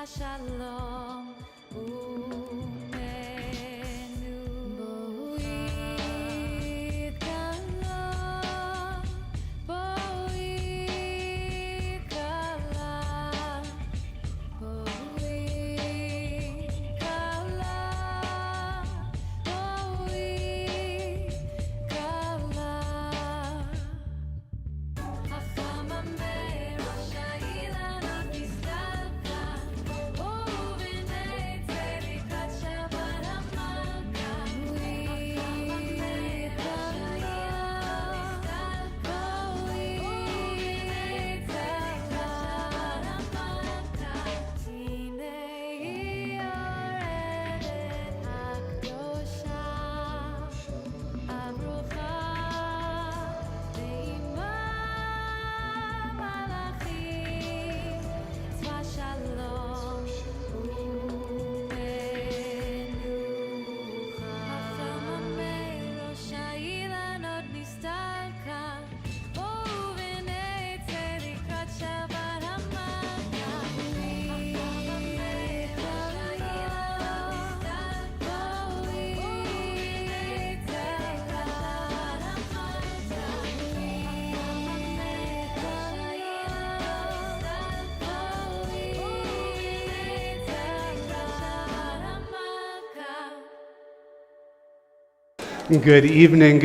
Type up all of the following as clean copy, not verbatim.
Shalom Good evening,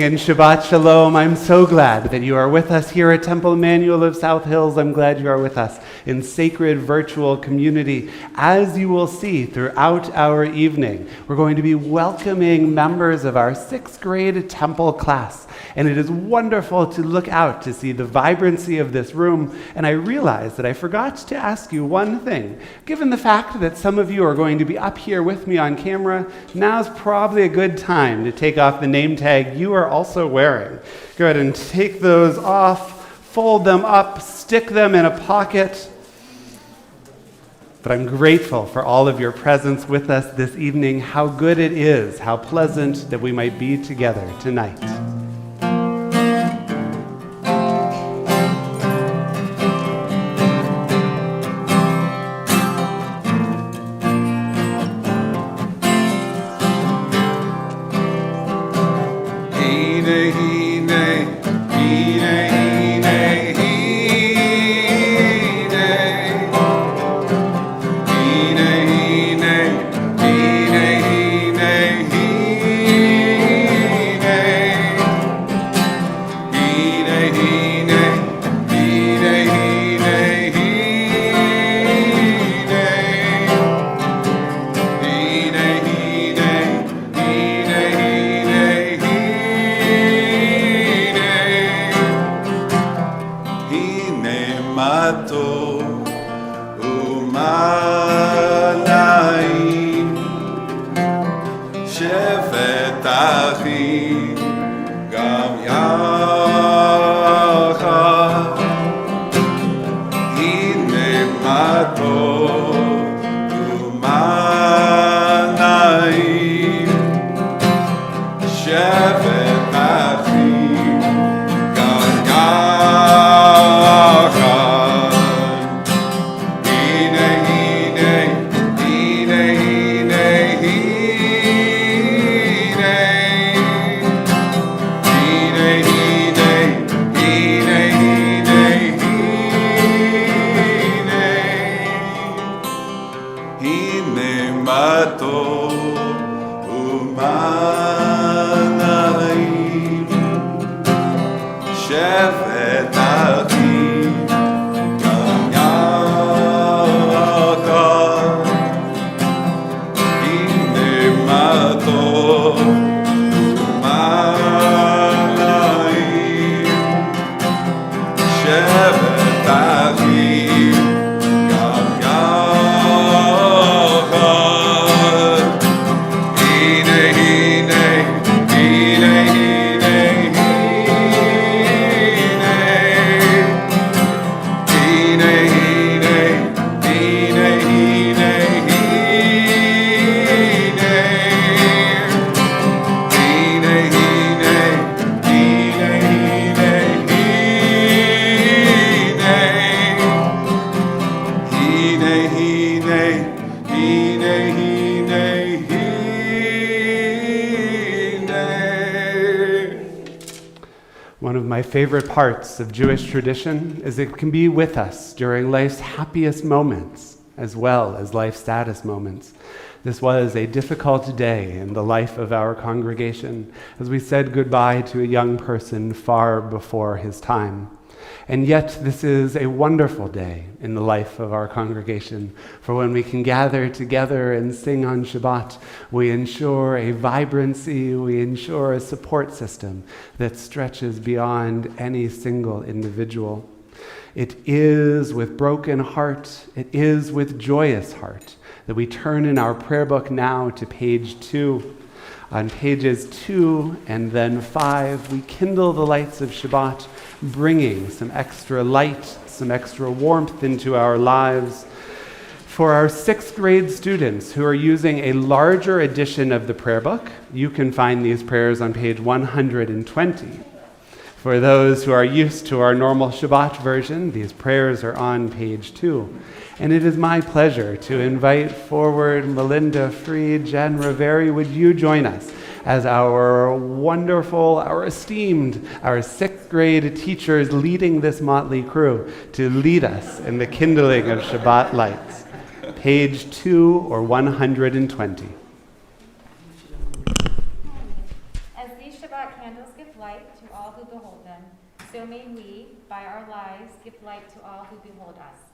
and Shabbat Shalom. I'm so glad that you are with us here at Temple Emmanuel of South Hills. I'm glad you are with us in sacred virtual community. As you will see throughout our evening, we're going to be welcoming members of our 6th grade Temple class. And it is wonderful to look out to see the vibrancy of this room. And I realized that I forgot to ask you one thing. Given the fact that some of you are going to be up here with me on camera, now's probably a good time to take off the name tag you are also wearing. Go ahead and take those off, fold them up, stick them in a pocket. But I'm grateful for all of your presence with us this evening. How good it is, how pleasant that we might be together tonight. שבט אחי גם יחד הנה מה טוב ומה נעים שבט אחי גם יחד הנה הנה הנה One of my favorite parts of Jewish tradition is it can be with us during life's happiest moments as well as life's saddest moments. This was a difficult day in the life of our congregation as we said goodbye to a young person far before his time. And yet this is a wonderful day in the life of our congregation, for when we can gather together and sing on Shabbat, we ensure a vibrancy, we ensure a support system that stretches beyond any single individual. It is with broken heart, it is with joyous heart that we turn in our prayer book now to page 2. On pages 2 and then 5, we kindle the lights of Shabbat, bringing some extra light, some extra warmth into our lives. For our 6th grade students who are using a larger edition of the prayer book, you can find these prayers on page 120. For those who are used to our normal Shabbat version, these prayers are on page 2. And it is my pleasure to invite forward Melinda Freed, Jen Riveri. Would you join us as our wonderful, our esteemed, our 6th grade teachers leading this motley crew to lead us in the kindling of Shabbat lights. Page 2 or 120. As these Shabbat candles give light to all who behold them, so may we, by our lives, give light to all who behold us.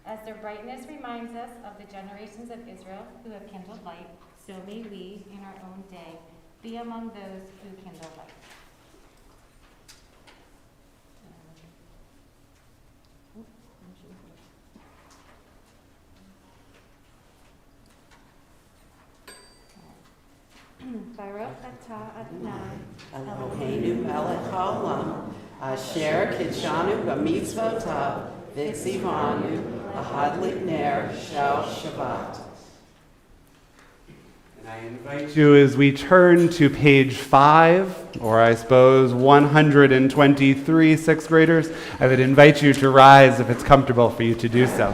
As their brightness reminds us of the generations of Israel who have kindled light, so may we, in our own day, be among those who kindle light. Baruch atah Adonai, Eloheinu melech haolam, asher kitshanu b'mitzvotav, v'tzivanu ahad l'ner shel Shabbat. And I invite you as we turn to page 5, or I suppose 123 6th graders, I would invite you to rise if it's comfortable for you to do so.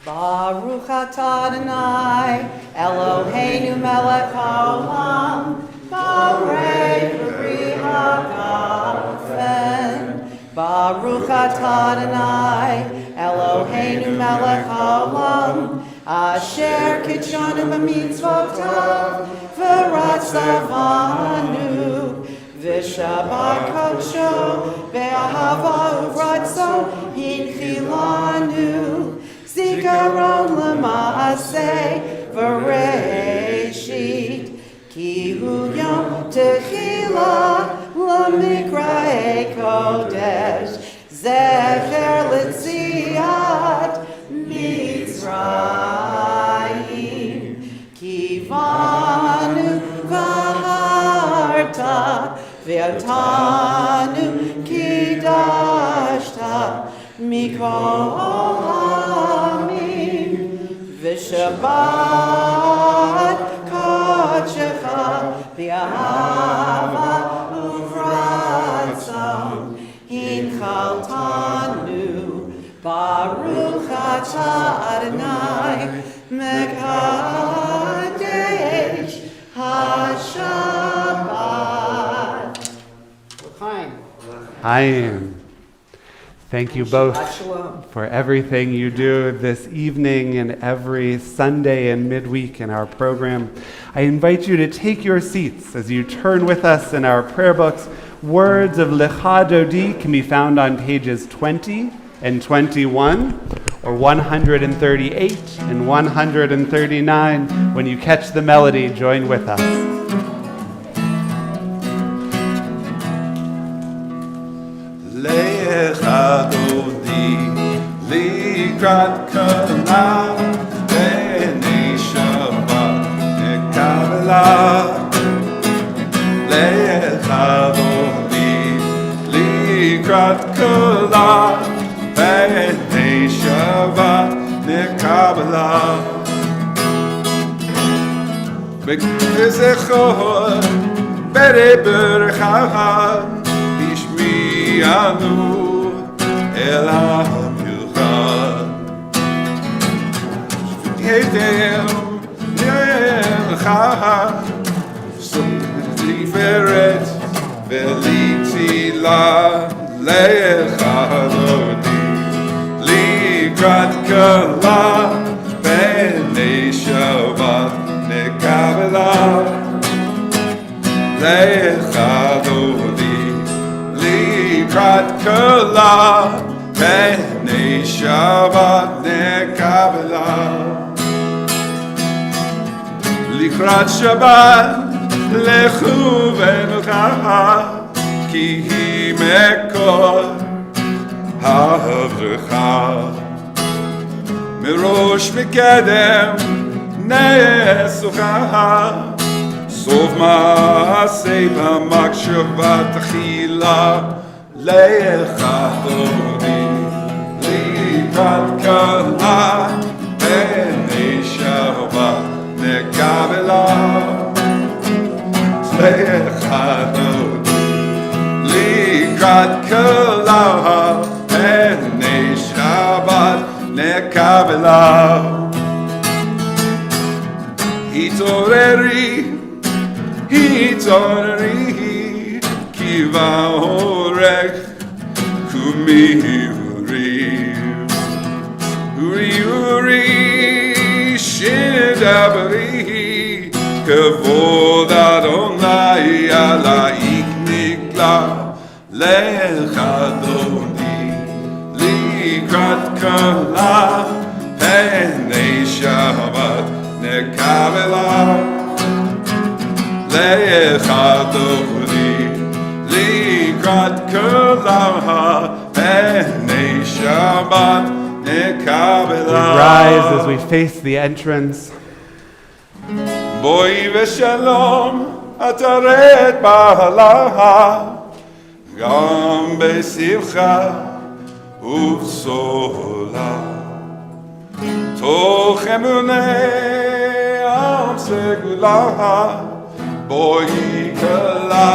Baruch atah Adonai, Eloheinu melech haolam, borei peri hagafen. Baruch atah Adonai, Eloheinu melech haolam, asher kitshanu b'mitzvotav, v'ratzavanu, v'shabbat kodsho, v'ahava uvratzo, hinchilanu. Zikaron l'maaseh v'reishit, ki hu yom techila l'mikra'ei kodesh, zecher l'tziat Mitzrayim, ki vanu v'harta v'yotanu kidashta mikol V'shabbat kodshecha v'ahava uvratzon hinchaltanu Baruch atah Adonai mekadesh hashabbat. I am. Thank you both Shabbat Shalom. for everything you do this evening and every Sunday and midweek in our program. I invite you to take your seats as you turn with us in our prayer books. Words of Lecha Dodi can be found on pages 20 and 21, or 138 and 139. When you catch the melody, join with us. Lecha Dodi likrat kala b'nei Shabbat nekabela. Lecha Dodi likrat kala b'nei Shabbat nekabela. B'zechor b'rebercha Yanu el ha-milchad Yetem lecha Tiferet v'litzila lecha Dodi likrat kala b'nei Shabbat nekabela lecha Dodi Likrat kala b'nei Shabbat nekabela. Likrat Shabbat lechu v'melcha ki hi mekor ha'avrecha Mirosh mikedem nesucha Sov ma'asei b'makshava t'chila Lecha Dodi likrat kala b'nei Shabbat nekabela. Lecha Dodi likrat kala b'nei Shabbat nekabela. Hitoreri ki va'orech kumi uri shidabri kavod Adonai alaik nikla lecha Dodi likrat kala b'nei Shabbat nekabela. Lecha Dodi likrat kala b'nei Shabbat nekabela. We rise as we face the entrance. Boi v'shalom ataret ba'alaha gam b'simcha uv'sola toch emunei am segulaha Boi kala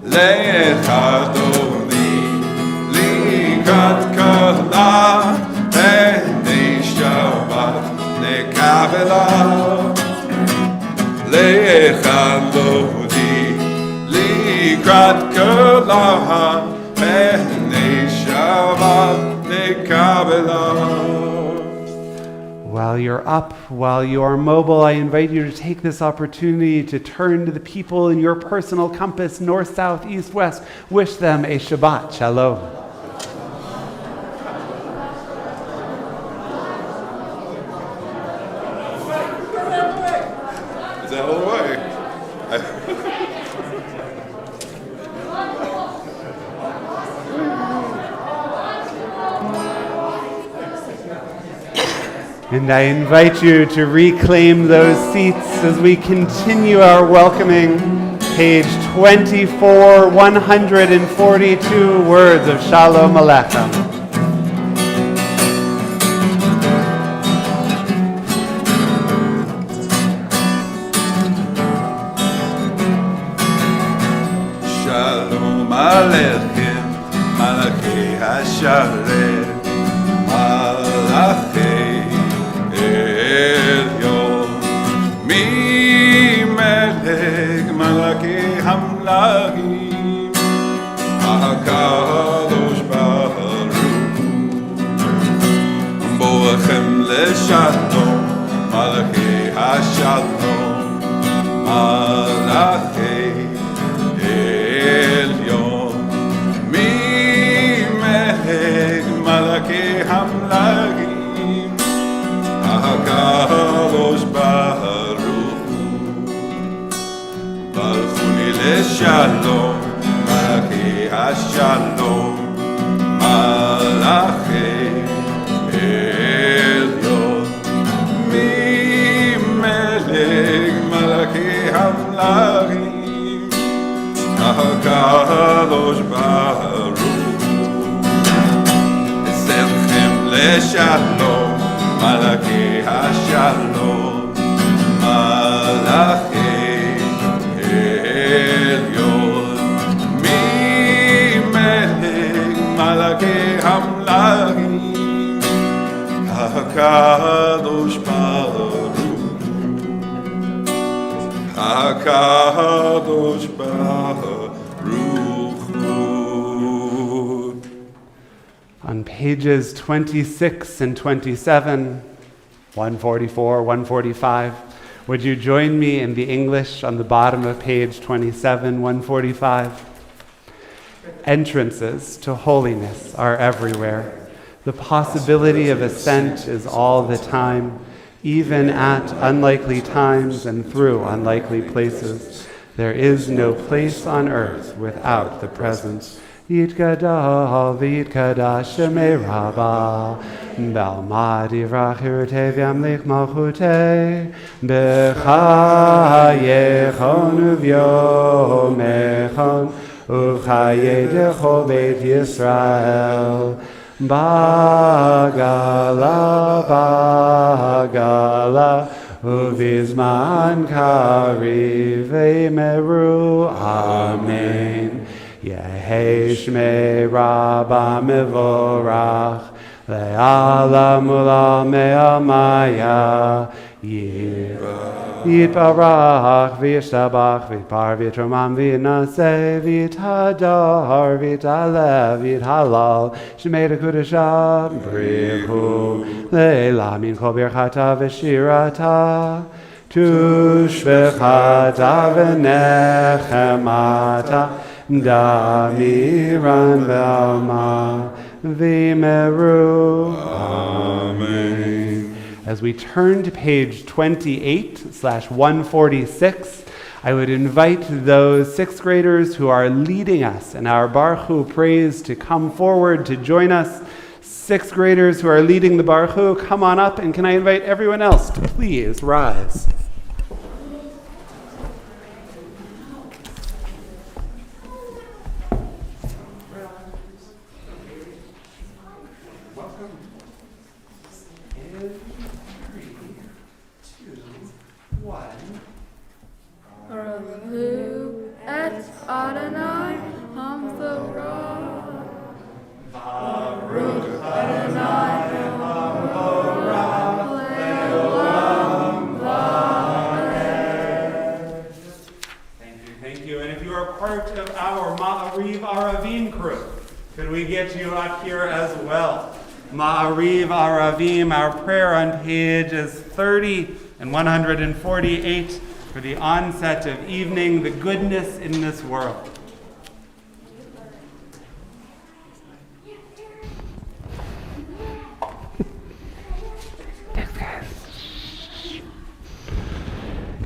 lecha Dodi likrat kala b'nei Shabbat nekabela. Lecha Dodi likrat kala b'nei Shabbat nekabela. While you're up, while you are mobile, I invite you to take this opportunity to turn to the people in your personal compass, north, south, east, west. Wish them a Shabbat Shalom. Is that all the way? And I invite you to reclaim those seats as we continue our welcoming. Page 24, 142 words of Shalom Aleichem. Shalom Aleichem, Malachei HaSharet, Malachei Elyon, Mi Melech Malachei HaMlachim, השלום, מלאכי השלום, מלאכי עליון, ממלך מלאכי המלכים, הקדוש ברוך הוא, ברכוני לשלום, מלאכי השלום, מלאכי עליון, ממלך מלאכי המלכים, הקדוש ברוך הוא, אצלכם לשלום, מלאכי השלום, מלאכי עליון, ממלך מלאכי המלכים, הקדוש ברוך הוא, הקדוש ברוך הוא. On pages 26 and 27, 144, 145, would you join me in the English on the bottom of page 27, 145? Entrances to holiness are everywhere. The possibility of ascent is all the time, even at unlikely times and through unlikely places. There is no place on earth without the presence. Yitkadal v'yitkadash shemei Rabbah, B'almad yivrach yirtei v'yamlich malchutei, B'chayechon uv'yomechon, U'chayei dechol Beit Yisrael, Bagala, Uvizman kariv v'meru, Amen. Yehei shmei Rabbah mevorach, le'ala mula me'amaya, Yitbarach v'yishtabach v'yitpar v'yitromam v'yinaseh v'yithadar v'yitalev v'yithalal shemei dekudasha brichu le'ela min kol birchata v'shirata tushvechata v'nechemata damiran v'alma v'meru. Amen. As we turn to page 28/146, I would invite those sixth graders who are leading us in our Baruch Hu praise to come forward to join us. Sixth graders who are leading the Baruch Hu, come on up, and can I invite everyone else to please rise. Could we get you up here as well? Ma'ariv Aravim, our prayer on pages 30 and 148 for the onset of evening, the goodness in this world.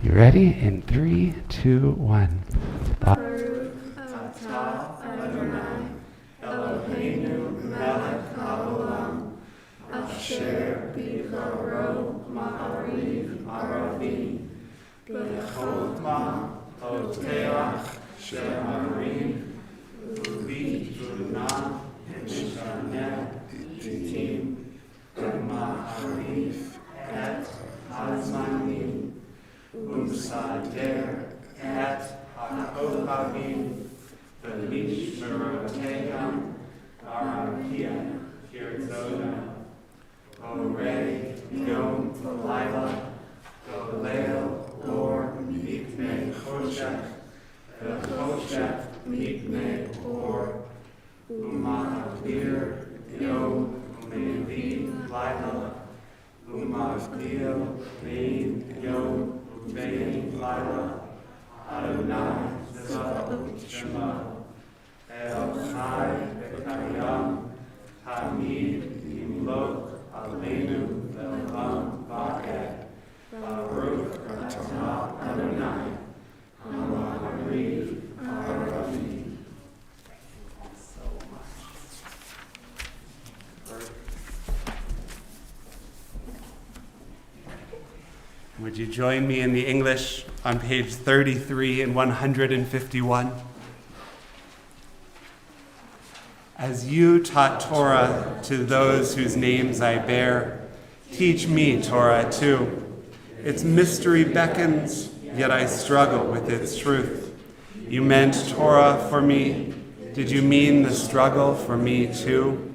You ready? In 3, 2, 1. Asher bivaro ma'ariv aravim b'chotma hoteach she'arim u'bituna mishaneh itim ma'ariv et hazmanim u'sader et ha'kochavim v'mishmeroteim arakia kirtzona Orei Yom Laila Golel Or Miknei Choshech Choshech Miknei Or Uma'avir Yom Umevi Laila Lila, Adonai, Zevot, Shema, El Chai, Bekayam, Hamid, Yimlok, Aleinu, Le'olam, Va'ed, Baruch, Atah, Adonai, Ha'amariv, Ha'arafi. So much. Would you join me in the English on page 33 and 151? As you taught Torah to those whose names I bear, teach me Torah too. Its mystery beckons, yet I struggle with its truth. You meant Torah for me. Did you mean the struggle for me too?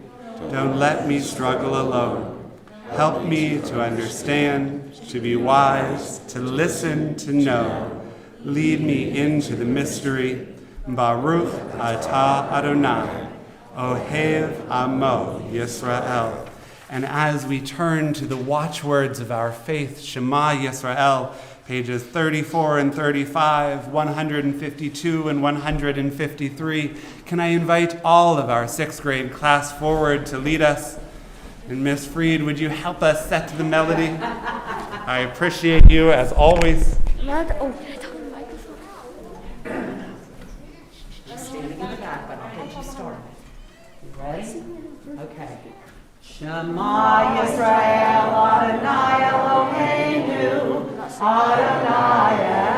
Don't let me struggle alone. Help me to understand, to be wise, to listen, to know. Lead me into the mystery. Baruch atah Adonai, Ohev Amo Yisrael. And as we turn to the watchwords of our faith, Shema Yisrael, pages 34 and 35, 152 and 153, can I invite all of our 6th grade class forward to lead us? And Miss Freed, would you help us set the melody? I appreciate you as always. Standing in the back, but I'll get you started. You ready? Okay. Shema Yisrael, Adonai Eloheinu, Adonai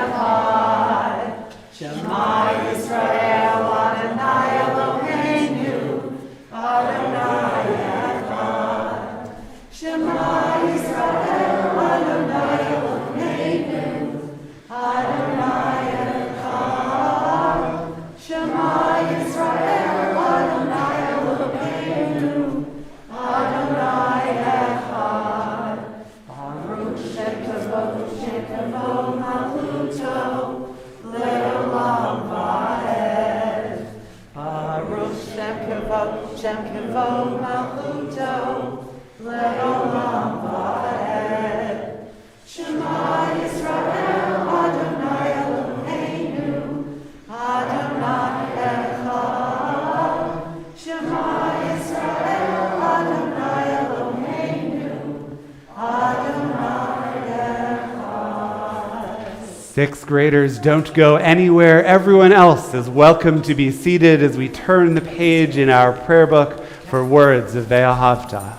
Echad. Shema Yisrael, Adonai Eloheinu, Adonai Echad. Shema Yisrael, Adonai Eloheinu, Adonai Echad. Shema Yisrael, Adonai Eloheinu, Adonai Echad. Baruch Shekavod Malchuto, Le'olam Va'ed. Baruch Shekavod Malchuto, Le'olam Va'ed. Shema Yisrael, Adonai Eloheinu, Adonai Echad. Shema Yisrael, Adonai Eloheinu, Adonai Echad. 6th graders, don't go anywhere. Everyone else is welcome to be seated as we turn the page in our prayer book for words of Beit HaT'filah.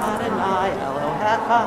Adonai Elohecha.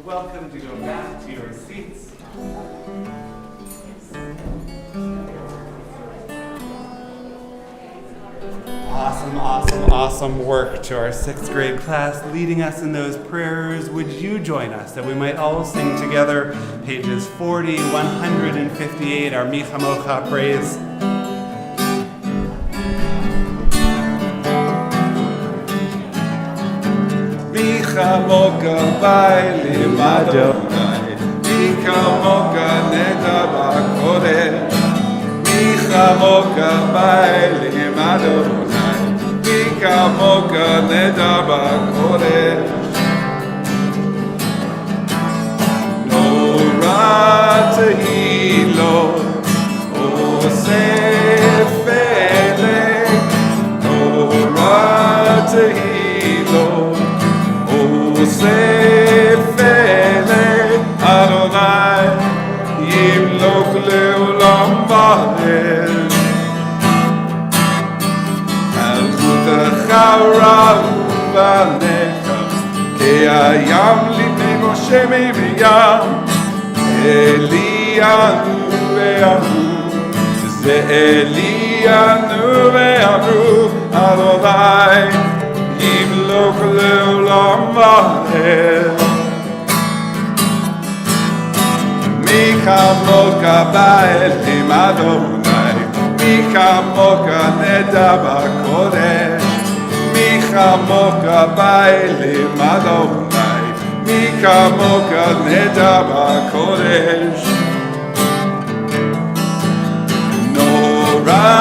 welcome to go back to your seats. Awesome work to our 6th grade class leading us in those prayers. Would you join us that we might all sing together pages 40, 158, our Mi Chamocha praise. Mi chamocha ba'elim Adonai, mi chamocha neda b'kodesh. Mi chamocha ba'elim Adonai, mi chamocha neda b'kodesh. Nora tehilo, oseh felek. Nora tehilo, oseh felek. Adonai yimlok le'olam va'ed. Malchutecha ra'u v'necha, ke'ayam lifnei Moshe mi'miyam. Elianu ve'amru, ze Elianu ve'amru, Adonai yimlok le'olam va'ed. Mi chamocha ba'elim Adonai, mi chamocha neda b'kodesh. Mi chamocha ba'elim Adonai, mi chamocha neda b'kodesh. Nora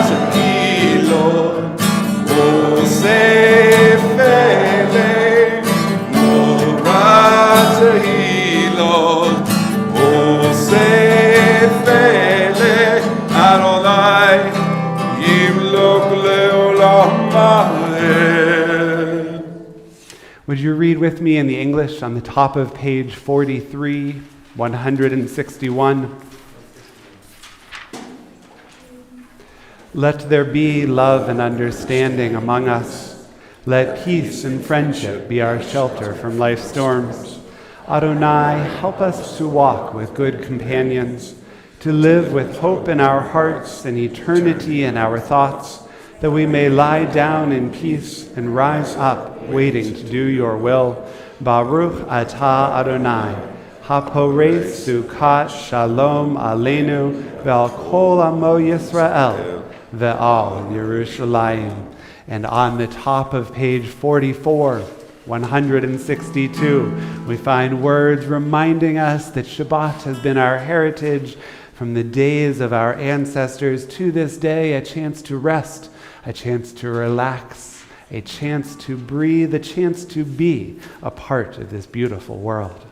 tehilo, oseh felek. Nora tehilo, oseh felek. Adonai yimlok le'olam va'ed. Would you read with me in the English on the top of page 43, 161? Let there be love and understanding among us. Let peace and friendship be our shelter from life's storms. Adonai, help us to walk with good companions, to live with hope in our hearts and eternity in our thoughts, that we may lie down in peace and rise up, waiting to do your will. Baruch atah Adonai, hapores sukat shalom aleinu, ve'al kol amo Yisrael, ve'al Yerushalayim. And on the top of page 44, 162, we find words reminding us that Shabbat has been our heritage from the days of our ancestors to this day, a chance to rest, a chance to relax, a chance to breathe, a chance to be a part of this beautiful world.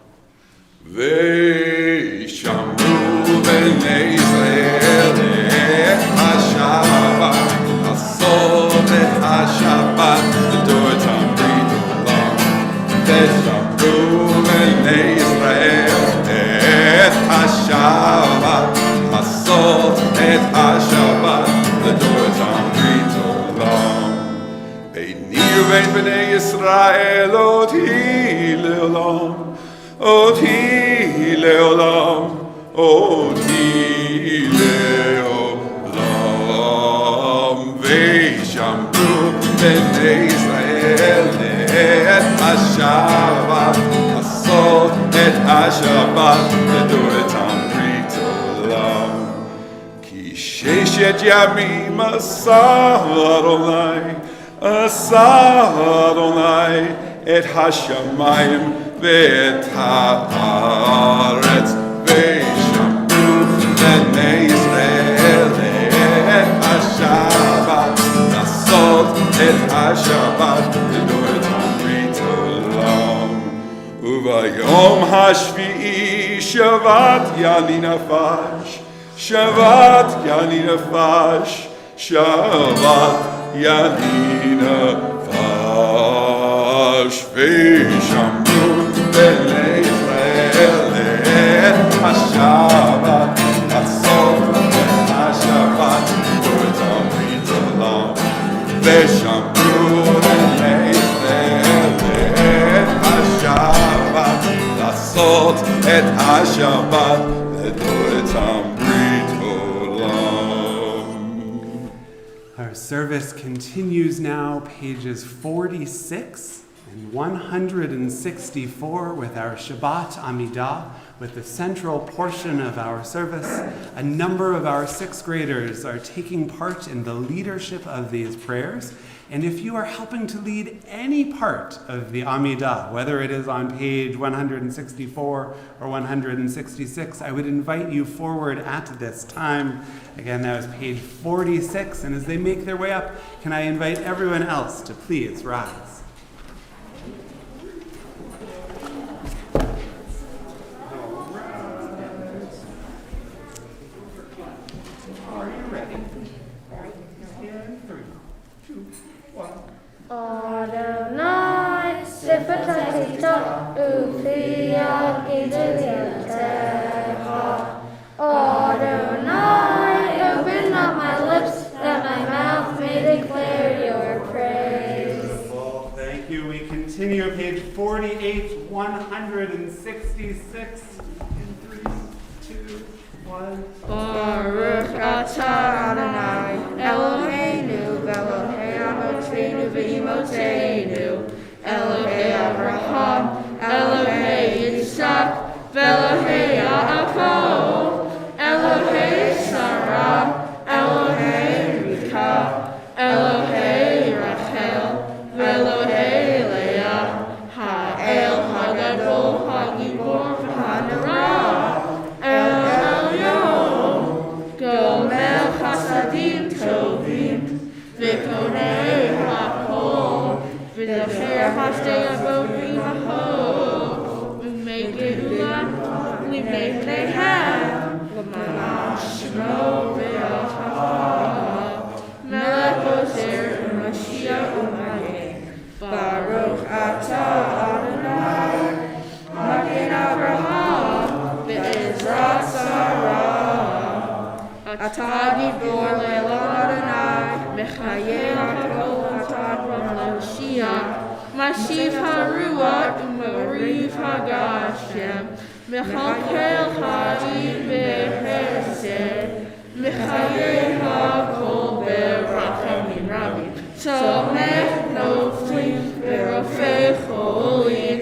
Ve'shamru b'nei Yisrael et haShabbat, asot et haShabbat, l'dor tamrid olam. Ve'shamru b'nei Yisrael et haShabbat, asot et haShabbat, l'dor tamrid olam. Beini u'bein b'nei Yisrael oti le'olam. Oti le'olam, oti le'olam. Ve'shamru b'nei Yisrael et haShabbat, asot et haShabbat, l'dor tamrid olam. Ki sheshet yamim asah Adonai et hashamayim ואת הארץ. וישמרו בני ישראל את השבת, לעשות את השבת לדור תמרית עולם. וביום השביעי שבת יעני נפש, שבת יעני נפש, שבת יעני נפש. וישמרו בני ישראל את השבת, לעשות את השבת לדור תמרית עולם. ושמרו בני ישראל את השבת, לעשות את השבת לדור תמרית עולם. Our service continues now, pages 46 and 164 with our Shabbat Amidah, with the central portion of our service. A number of our sixth graders are taking part in the leadership of these prayers. And if you are helping to lead any part of the Amidah, whether it is on page 164 or 166, I would invite you forward at this time. Again, that was page 46. And as they make their way up, can I invite everyone else to please rise? Are you ready? And 3, 2, 1. Adonai, Sifataita, Ufia, Gidilitecha. Adonai, open up my lips, that my mouth may declare your praise. Wonderful. Thank you. We continue page 48, 166. In 3, 2, 1. Baruch atah Adonai, Eloheinu, Elohei Avotenu v'Imotenu, Elohei Avraham, Elohei Yitzhak, Elohei Yaakov, Elohei Sarah, Elohei Rivka, Elohei Rachel, Elohei Leah, Ha'el Hagadol Hagibor v'Hanara, El Elyon, Gomel Chasadim Tovim, V'Konei Hakol, V'Docher Hashtei Abodrim Ahol, V'Megeulah, V'Megnehem, L'Manah Shmo V'Yahah, Melech Ozer U'Mashiach U'Mageh, Baruch atah Adonai, Magen Avraham, V'Ezrat Sarah, Atah Gibor Le'elam Adonai, Mechayeh HaKol Atah Ram Le'Hoshia, Mashiv HaRuach U'Mariv HaGashem, Mechalkel Ha'im B'Hesed, Mechayeh HaKol B'Rachamim Rabim, Tomech Noflim B'Rofei Cholim,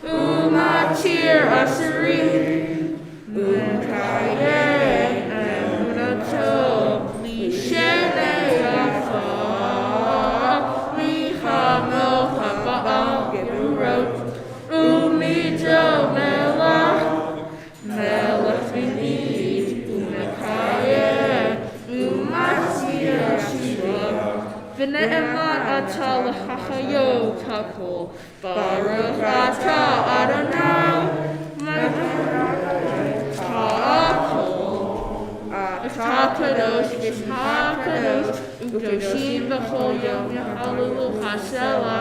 U'Matir Aserim, U'Mekayeh Emunato, Lishenei Yafa, Michamo Haba'al Geburot, U'Mido Melach, Melech V'Nid, U'Mekayeh, U'Matir Aserim, V'ne'eman atah l'chachayot hakol, Baruch atah Adonai, HaKadosh, HaKadosh, U'Kadoshim b'chol yom Yahalelu Hasela,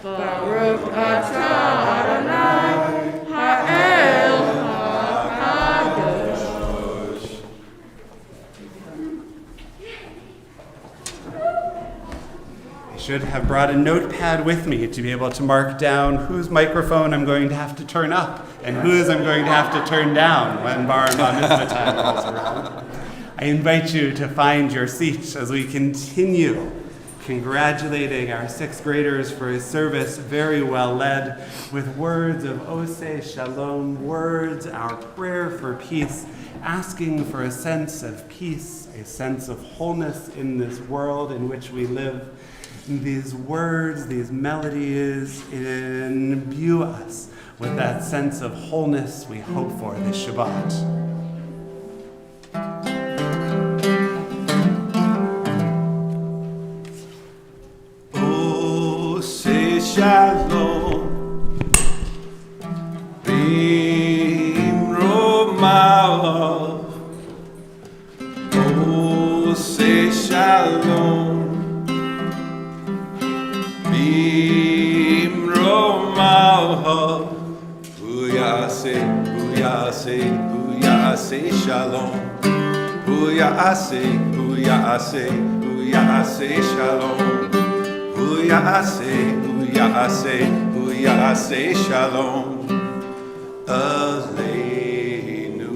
Baruch atah Adonai, Ha'el HaKadosh. I should have brought a notepad with me to be able to mark down whose microphone I'm going to have to turn up and whose I'm going to have to turn down when Bar and Bar Mitzvah time rolls around. I invite you to find your seats as we continue congratulating our sixth graders for a service very well led with words of Oseh Shalom, words, our prayer for peace, asking for a sense of peace, a sense of wholeness in this world in which we live. These words, these melodies imbue us with that sense of wholeness we hope for this Shabbat. Shalom, Bimromav, oh say shalom, Bimromav, Buyase, Buyase, Buyase shalom, Buyase, Buyase, Buyase shalom, Buyase. Uyase shalom aleinu.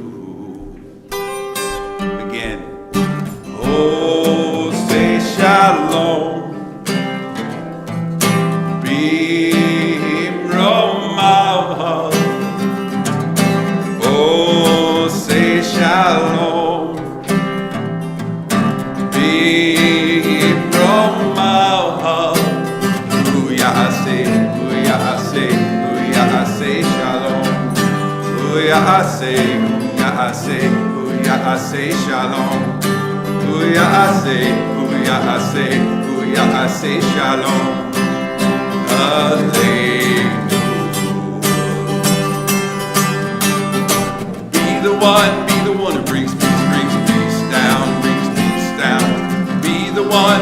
Again. Oh, say shalom. Ya'aseh Shalom. Hu Ya'aseh Shalom. Aleinu. Be the one who brings peace down. Be the one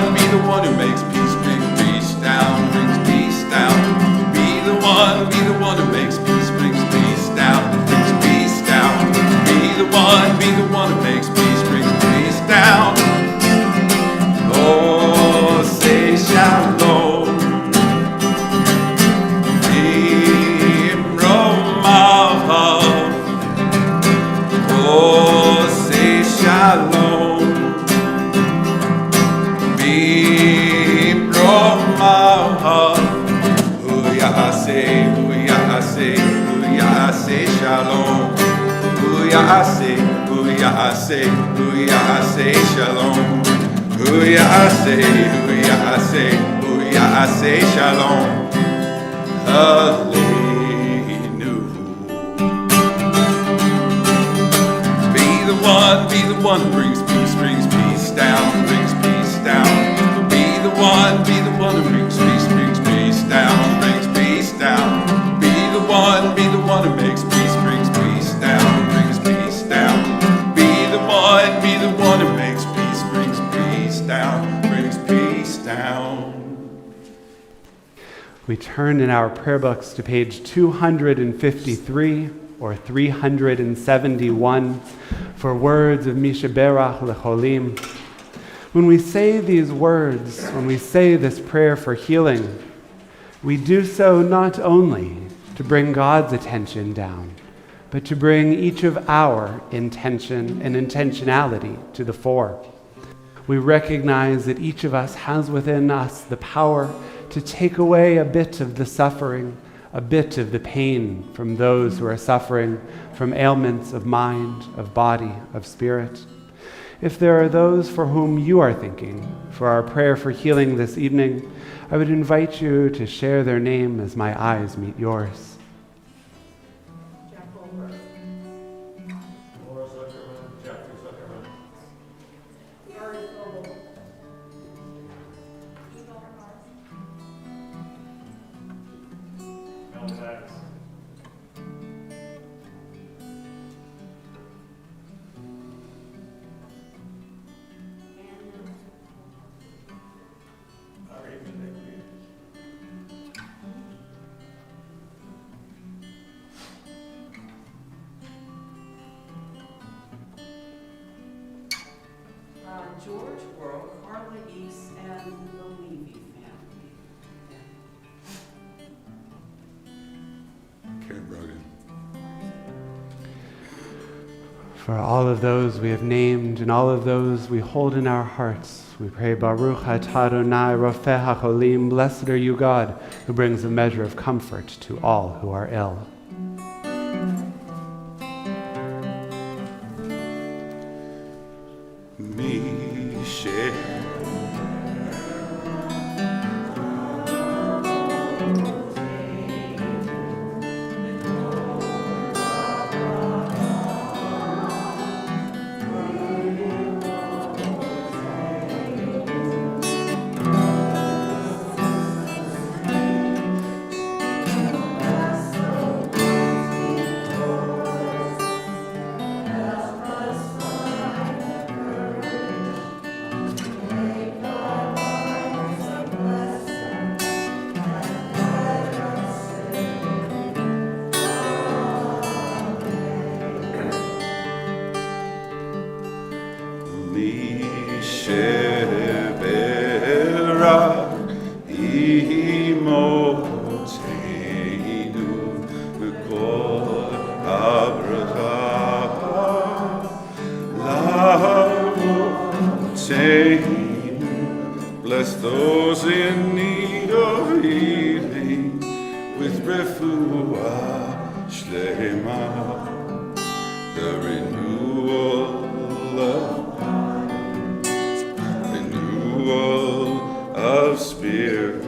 who makes peace, brings peace down. Be the one who makes peace, brings peace down. Be the one who makes peace, brings peace down. Oh, say shalom. Oh, say shalom. Hu Ya'aseh Shalom. Hu Ya'aseh Shalom. Hu Ya'aseh Shalom. Aleinu. Be the one who brings peace down. Be the one who brings peace down. Be the one who makes peace, brings peace down. Be the one who makes peace, brings peace down. We turn in our prayer books to page 253 or 371 for words of Mishaberach Lecholim. When we say these words, when we say this prayer for healing, we do so not only to bring God's attention down, but to bring each of our intention and intentionality to the fore. We recognize that each of us has within us the power to take away a bit of the suffering, a bit of the pain from those who are suffering from ailments of mind, of body, of spirit. If there are those for whom you are thinking for our prayer for healing this evening, I would invite you to share their name as my eyes meet yours. George World, Carla East, and the Levy family. Tim Brogdon. For all of those we have named and all of those we hold in our hearts, we pray, Baruch atah Adonai Rofeh HaCholim, blessed are you, God, who brings a measure of comfort to all who are ill. Bless those in need of healing with refuah shlema, the renewal of spirit,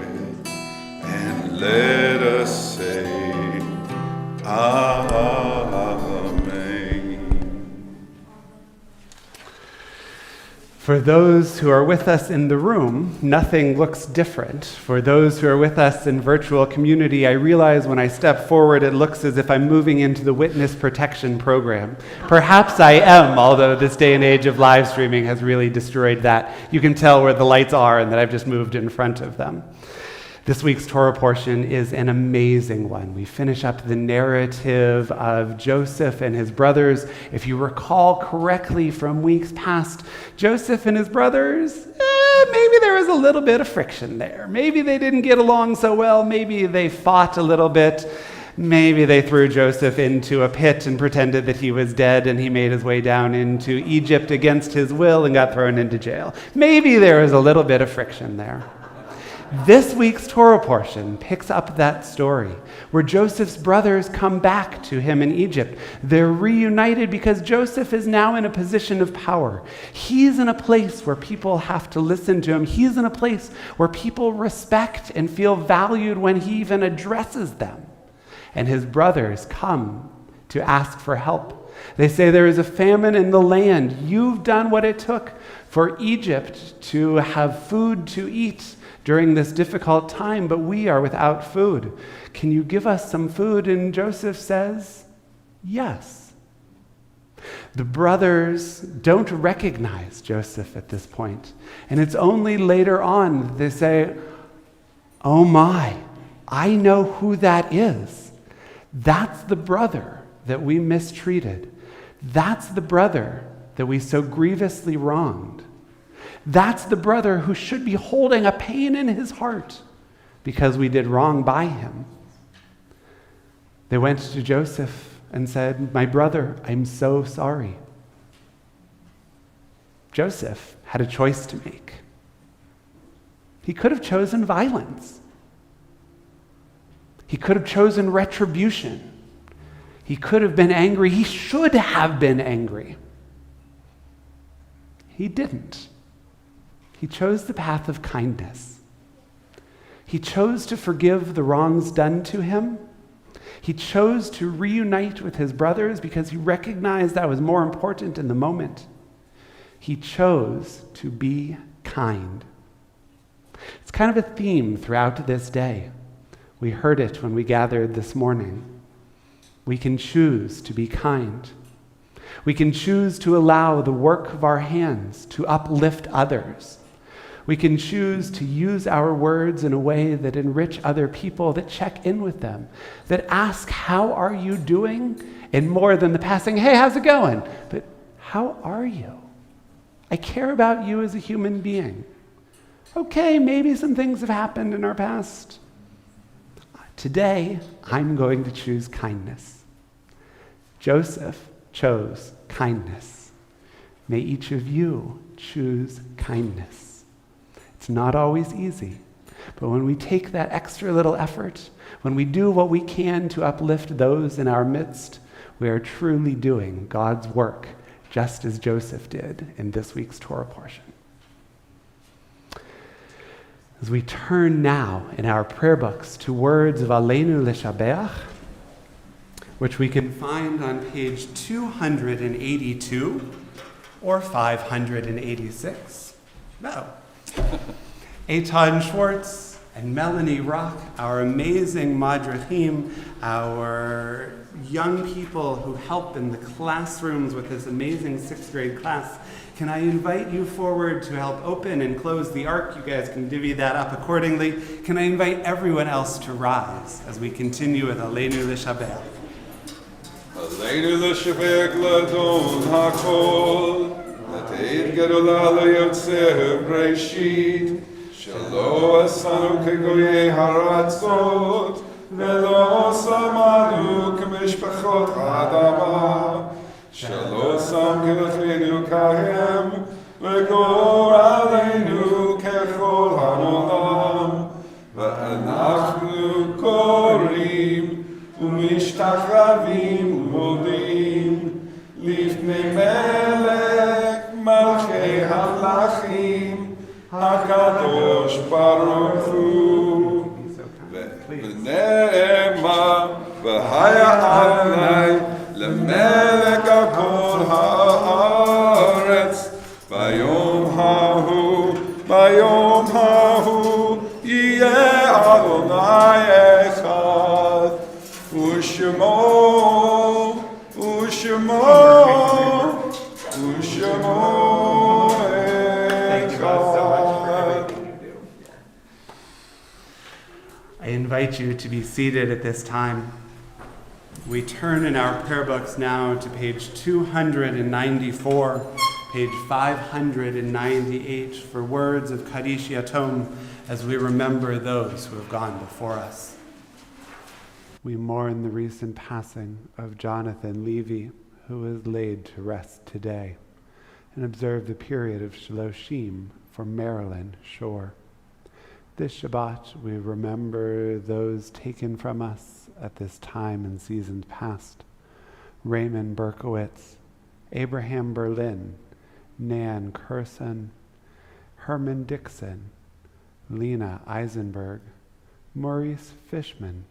and let us say Amen. For those who are with us in the room, nothing looks different. For those who are with us in virtual community, I realize when I step forward, it looks as if I'm moving into the witness protection program. Perhaps I am, although this day and age of live streaming has really destroyed that. You can tell where the lights are and that I've just moved in front of them. This week's Torah portion is an amazing one. We finish up the narrative of Joseph and his brothers. If you recall correctly from weeks past, Joseph and his brothers, maybe there was a little bit of friction there. Maybe they didn't get along so well. Maybe they fought a little bit. Maybe they threw Joseph into a pit and pretended that he was dead, and he made his way down into Egypt against his will and got thrown into jail. Maybe there was a little bit of friction there. This week's Torah portion picks up that story, where Joseph's brothers come back to him in Egypt. They're reunited because Joseph is now in a position of power. He's in a place where people have to listen to him. He's in a place where people respect and feel valued when he even addresses them. And his brothers come to ask for help. They say, there is a famine in the land. You've done what it took for Egypt to have food to eat during this difficult time, but we are without food. Can you give us some food? And Joseph says, yes. The brothers don't recognize Joseph at this point, and it's only later on that they say, oh my, I know who that is. That's the brother that we mistreated. That's the brother that we so grievously wronged. That's the brother who should be holding a pain in his heart because we did wrong by him. They went to Joseph and said, my brother, I'm so sorry. Joseph had a choice to make. He could have chosen violence. He could have chosen retribution. He could have been angry. He should have been angry. He didn't. He chose the path of kindness. He chose to forgive the wrongs done to him. He chose to reunite with his brothers because he recognized that was more important in the moment. He chose to be kind. It's kind of a theme throughout this day. We heard it when we gathered this morning. We can choose to be kind. We can choose to allow the work of our hands to uplift others. We can choose to use our words in a way that enrich other people, that check in with them, that ask, how are you doing? And more than the passing, hey, how's it going? But how are you? I care about you as a human being. Okay, maybe some things have happened in our past. Today, I'm going to choose kindness. Joseph chose kindness. May each of you choose kindness. It's not always easy, but when we take that extra little effort, when we do what we can to uplift those in our midst, we are truly doing God's work, just as Joseph did in this week's Torah portion. As we turn now in our prayer books to words of Aleinu L'Shabeach, which we can find on page 282 or 586. No. Eitan Schwartz and Melanie Rock, our amazing madrachim, our young people who help in the classrooms with this amazing 6th grade class. Can I invite you forward to help open and close the ark? You guys can divvy that up accordingly. Can I invite everyone else to rise as we continue with Aleinu L'Shabeach? Aleinu L'Shabeach L'Adon HaKol, L'Teid Gedolah L'Yotzeh Breshit, Shelo Asanu Kegoyei Haratzot, Velo Samanu K'mishpachot Adama, Shelo Sam Kelachenu Kahem, V'gor Aleinu Kechol HaOlam, V'anachnu Korim, U'mishtachravim U'modim, Lifnei Melech Malchei HaMlachim, HaKadosh Baruch Hu. V'ne'ema v'haya Adonai L'melech Kol Haaretz V'yom Ushamo, Ushamo Thank you both so much for Echad. everything you do. I invite you to be seated at this time. We turn in our prayer books now to page 294, page 598 for words of Kaddish Yatom as we remember those who have gone before us. We mourn the recent passing of Jonathan Levy, who is laid to rest today, and observe the period of Shloshim for Marilyn Shore. This Shabbat, we remember those taken from us at this time in seasons past. Raymond Berkowitz, Abraham Berlin, Nan Curson, Herman Dixon, Lena Eisenberg, Maurice Fishman,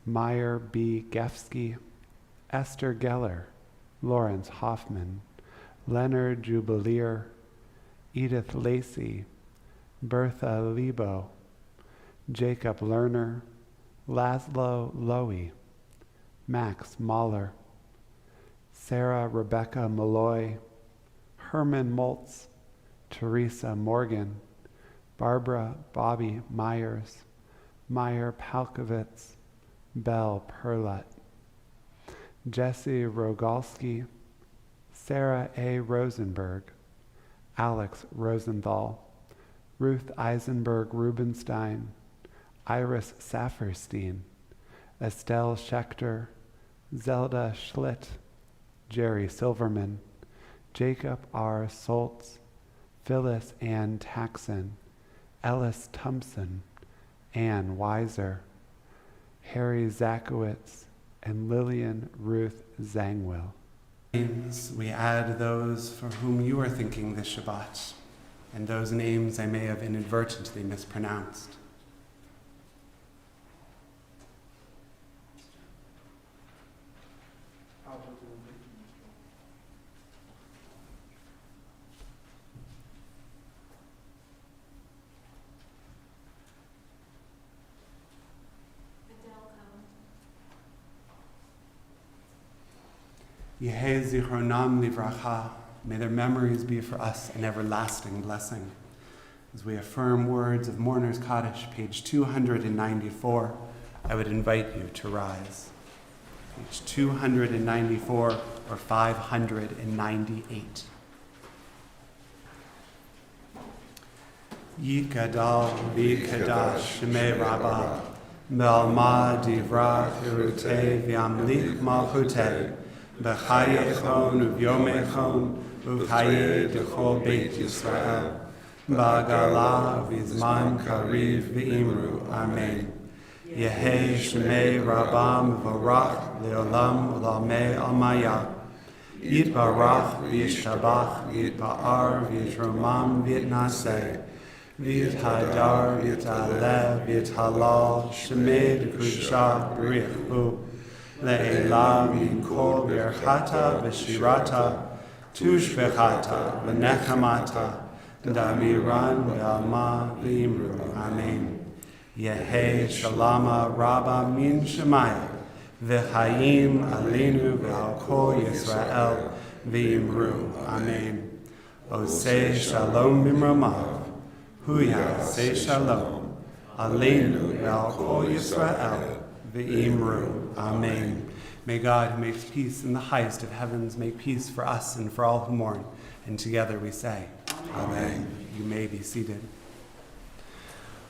Meyer B. Gefsky, Esther Geller, Lawrence Hoffman, Leonard Jubileer, Edith Lacey, Bertha Lebo, Jacob Lerner, Laszlo Lowy, Max Mahler, Sarah Rebecca Malloy, Herman Moltz, Teresa Morgan, Barbara Bobby Myers, Meyer Palkovitz, Belle Perlett, Jesse Rogalski, Sarah A. Rosenberg, Alex Rosenthal, Ruth Eisenberg Rubenstein, Iris Safferstein, Estelle Schechter, Zelda Schlitt, Jerry Silverman, Jacob R. Soltz, Phyllis Ann Taxon, Ellis Thompson, Ann Weiser, Harry Zakowitz, and Lillian Ruth Zangwill. Names, we add those for whom you are thinking this Shabbat, and those names I may have inadvertently mispronounced. Yehei zichronam livracha. May their memories be for us an everlasting blessing. As we affirm words of Mourner's Kaddish, page 294, I would invite you to rise. Page 294 or 598. Yikadal v'kadash shemei rabbah, Be'alma divra chirutei v'amlik malchutei, B'chayechon u'vyomechon, u'chayei d'chol Beit Yisrael, Ba'gala v'zman kariv v'imru, Amen. Yehei shemei rabam v'orach le'olam u'lamei almaya, Yitbarach v'yishtabach v'yitba'ar v'yitromam v'yitnaseh, v'yithadar v'yit'aleh v'yit'halal shemei d'kudshah b'richu, Le'elam yinkol birchata v'shirata, tushbechata v'nechamata, damiran v'alma v'imru. Amen. Yehei shalama rabba min shemaya, v'chayim aleinu v'al kol Yisrael v'imru. Amen. Oseh shalom b'mromav, huya seh shalom, aleinu v'al kol Yisrael v'imru. Amen. May God, who makes peace in the highest of heavens, make peace for us and for all who mourn. And together we say, Amen. You may be seated.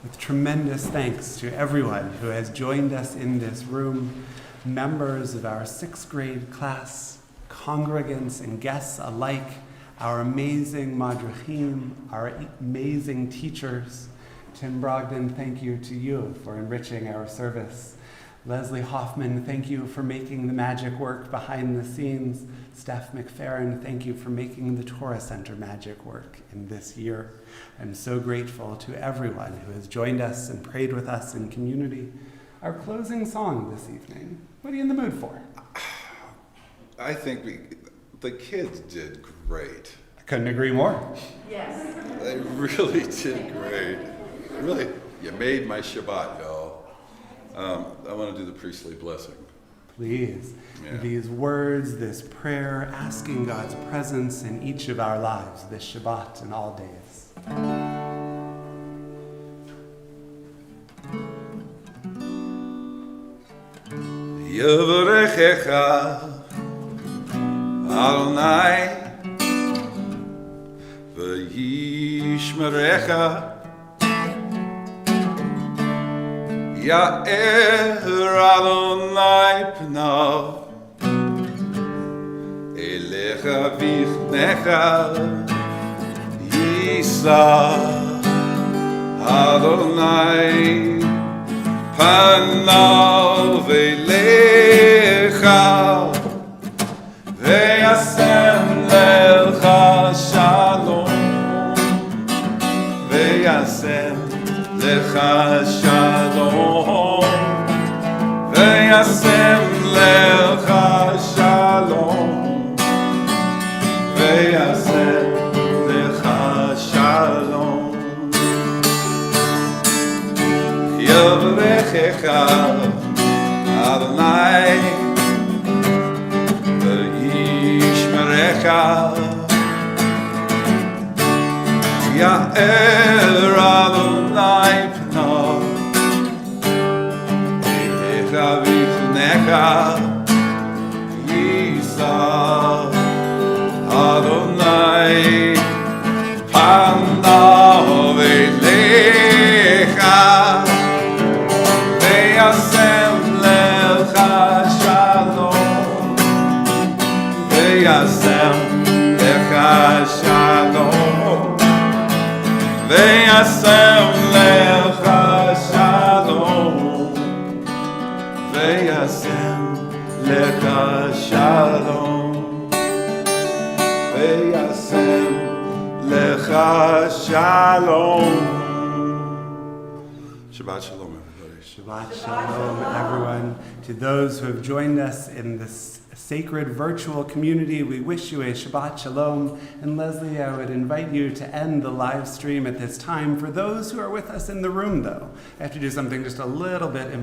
With tremendous thanks to everyone who has joined us in this room, members of our 6th grade class, congregants and guests alike, our amazing madrichim, our amazing teachers. Tim Brogdon, thank you to you for enriching our service. Leslie Hoffman, thank you for making the magic work behind the scenes. Steph McFerrin, thank you for making the Torah Center magic work in this year. I'm so grateful to everyone who has joined us and prayed with us in community. Our closing song this evening, what are you in the mood for? I think the kids did great. I couldn't agree more. Yes. They really did great. Really, you made my Shabbat, y'all. I want to do the priestly blessing. Please, Yeah. these words, this prayer, asking God's presence in each of our lives this Shabbat and all days. Yevrechecha Adonai v'yishmerecha Ya'er Adonai pnav elecha v'chnecha Yisa Adonai panav elecha v'yasem lecha shalom v'yasem lecha shalom v'yasem lecha shalom v'yasem lecha shalom Yevrechecha Adonai v'yishmerecha Ya'er Adonai pnav elecha v'chnecha Yisa Adonai panav elecha v'yasem lecha shalom v'yasem lecha shalom v'yasem lecha shalom v'yasem lecha shalom v'yasem lecha shalom. Shabbat Shalom, everybody. Shabbat Shalom, everyone. To those who have joined us in this sacred virtual community, we wish you a Shabbat Shalom. And Leslie, I would invite you to end the live stream at this time. For those who are with us in the room, though, I have to do something just a little bit embarrassing.